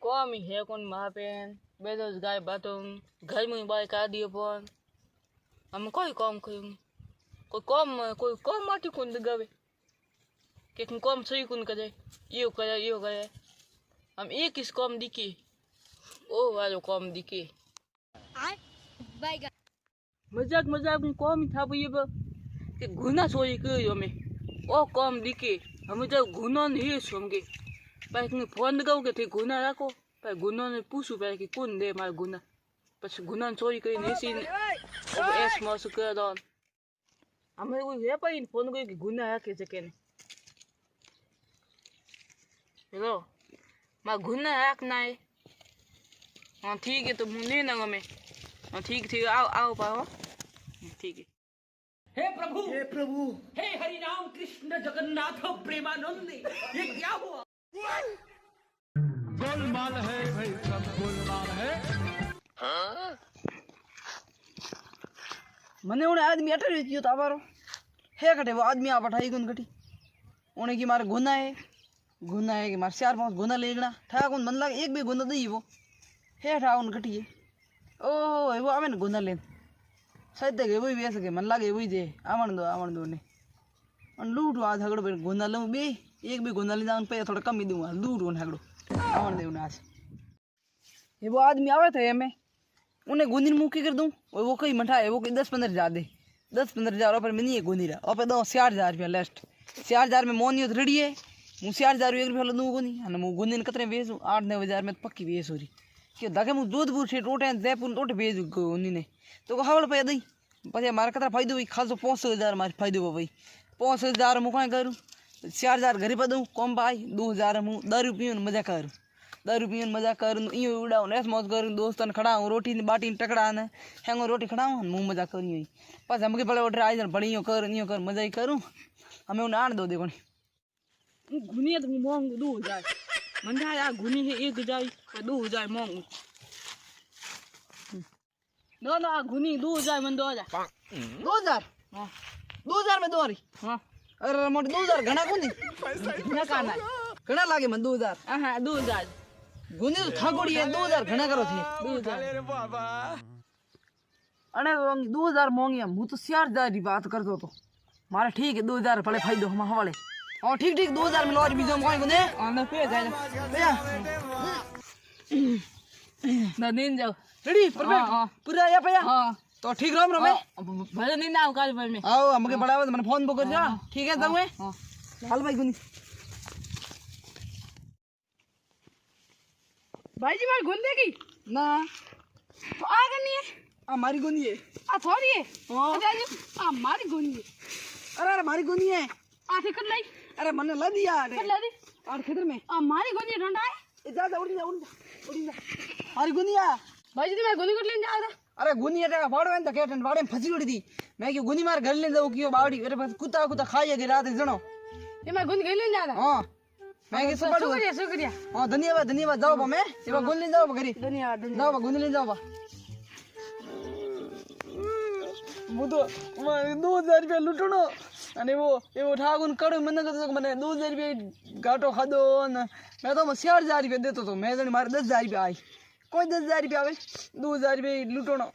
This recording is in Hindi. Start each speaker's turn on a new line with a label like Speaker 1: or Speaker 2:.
Speaker 1: कौन है कौन महापेन बेरोजगार बातों घर में बाय का दियो फोन हम कोई काम करूं कोई काम माटी कौन दगावे के काम सही कौन करे यो करे हम एक इस काम दिखे ओ वालो काम दिखे मजाक में काम था ये के गुना सोई कयो में ओ काम दिखे हम तो गुना नहीं समझे पर फोन दगाव के थे गुना राखो पर गुना ने पूछू पर कि कौन दे मार गुना बस गुना चोरी करी नहीं सी अब एस मास कर दो हमें वो ये पर फोन को कि गुना है कैसे कहने हेलो मार गुना है ना है हाँ ठीक है तो मुझे ना में हाँ ठीक आओ पाओ ठीक है
Speaker 2: हे प्रभु हे हरि राम कृष्ण जगन्नाथ प्रेमानंद ये क्या हुआ
Speaker 3: गोलमाल है भाई सब गोलमाल है
Speaker 4: मने उन्हें आदमी अटर रही तो आवारो है कटे वो आदमी आ बैठा गुन कटी उन्हें की मारे गुना है कि मारे 4-5 गुना लेगना था कौन मन लग एक भी गुना दी वो है ठा उन कटी ओ वो आवे न गुना लेन शायद तक वही बेस के मन लगे वही दे आवन दो ने अन लूट आ झगड़ो पे गुना लूं बे एक भी गुना ले जाऊं पे थोड़ा कम ही दूंगा लूट उन झगड़ो आवन दे उनास ये वो आदमी आवे थे मैं उन्हें गुंदी मुकी कर दूं वो कई मठा है वो 10-15 हजार दे 10-15 हजार पर मिनी है गुंदी रा और पे दो 4,000 रुपया लास्ट 4,000 में मोनियो रेडी है मु 4,000 1 रुपया दूं गुंदी अन मु गुंदी कतरे बेचूं 8-9 हजार में पक्की बेच हो रही कि धके मु जोधपुर से टोटे जयपुर टोटे बेच गुंदी ने तो हवल पे दई પછી મારે કતરા ફાયદો હોય ખાસો 5,000 મારે ફાયદો ભાઈ 5,000 હું કાંઈ કરું 4,000 ઘરે પદું કોમ ભાઈ 2,000 હું દારૂ પીવું મજા કરું ઈયો ઉડાવું એસ મોજ કરું દોસ્તને ખડાવું રોટી ને બાટી ટકડા ને હેંગો રોટી ખડાવું હું મજા કરું હોય પાછા અમકે ભલે ઓર્ડર આવી જાય ભણી ઈયો કર મજા ही करूं हमें उन्हें आण दो दे कोनी
Speaker 1: घुनी तो मोंग 2,000 मंडा यार घुनी है 1,000 पर 2,000 मोंग ना घुनी 2,000 मन 2,000
Speaker 4: 2,000
Speaker 1: हाँ
Speaker 4: 2,000 में दो रही
Speaker 1: हाँ
Speaker 4: अरे मोटे 2,000 घना कोनी
Speaker 1: घना काना
Speaker 4: घना लागे मन 2,000
Speaker 1: हाँ 2,000
Speaker 4: गुनी तो थगोड़ी है 2,000 घना करो थे
Speaker 1: 2,000
Speaker 4: अने 2,000 मोंगी मु तो 4,000 की बात करतो तो मारे ठीक है 2,000 पड़े फायदो हम हवाले हां ठीक 2,000 में लॉज बीजो कोई कोने
Speaker 1: आना पे जाए
Speaker 4: भैया
Speaker 1: ना नींद जाओ
Speaker 4: रेडी परफेक्ट पूरा या भैया
Speaker 1: हाँ
Speaker 4: तो ठीक राम रमे
Speaker 1: भले नींद आओ काल पर में
Speaker 4: आओ हमके बड़ावे तो मैंने फोन बुक कर जा ठीक है जाऊं
Speaker 1: हां
Speaker 4: हाल भाई गुनी
Speaker 1: भाई जी मार गुन देगी
Speaker 4: ना
Speaker 1: तो आ करनी है
Speaker 4: हमारी गुनी है
Speaker 1: आ थोड़ी है
Speaker 4: हां
Speaker 1: अच्छा जी हमारी गुनी है
Speaker 4: अरे हमारी गुनी है
Speaker 1: आथे कर लाई
Speaker 4: अरे मैंने ला दिया
Speaker 1: कर ला दी
Speaker 4: और खेतर में
Speaker 1: हमारी गुनी डंडा है
Speaker 4: जा उड़ जा हमारी गुनिया
Speaker 1: भाई जी मैं गुनी कर लेने जा रहा
Speaker 4: अरे गुनी है बाड़ो है तो केटन बाड़े में फंसी उड़ी थी मैं क्यों गुनी मार घर ले जाऊं क्यों बावड़ी अरे बस कुत्ता खाई है रात जनो
Speaker 1: ये मैं गुनी कर लेने जा रहा
Speaker 4: हां मैं के सब
Speaker 1: शुक्रिया
Speaker 4: हां धन्यवाद जाओ बा मैं ये गुन ले जाओ बा घरी
Speaker 1: धन्यवाद
Speaker 4: जाओ बा गुन ले जाओ बा मु तो 2,000 रुपया लूटणो અને એવો ઠાગુન કડો મને કહેતો કે મને 2,000 રૂપિયા ઘાટો ખાધો ને મેં તો 4,000 રૂપિયા દેતો તો મેં જણી મારે 10,000 રૂપિયા આવી કોઈ 10,000 રૂપિયા આવે 2,000 રૂપિયા લૂંટણો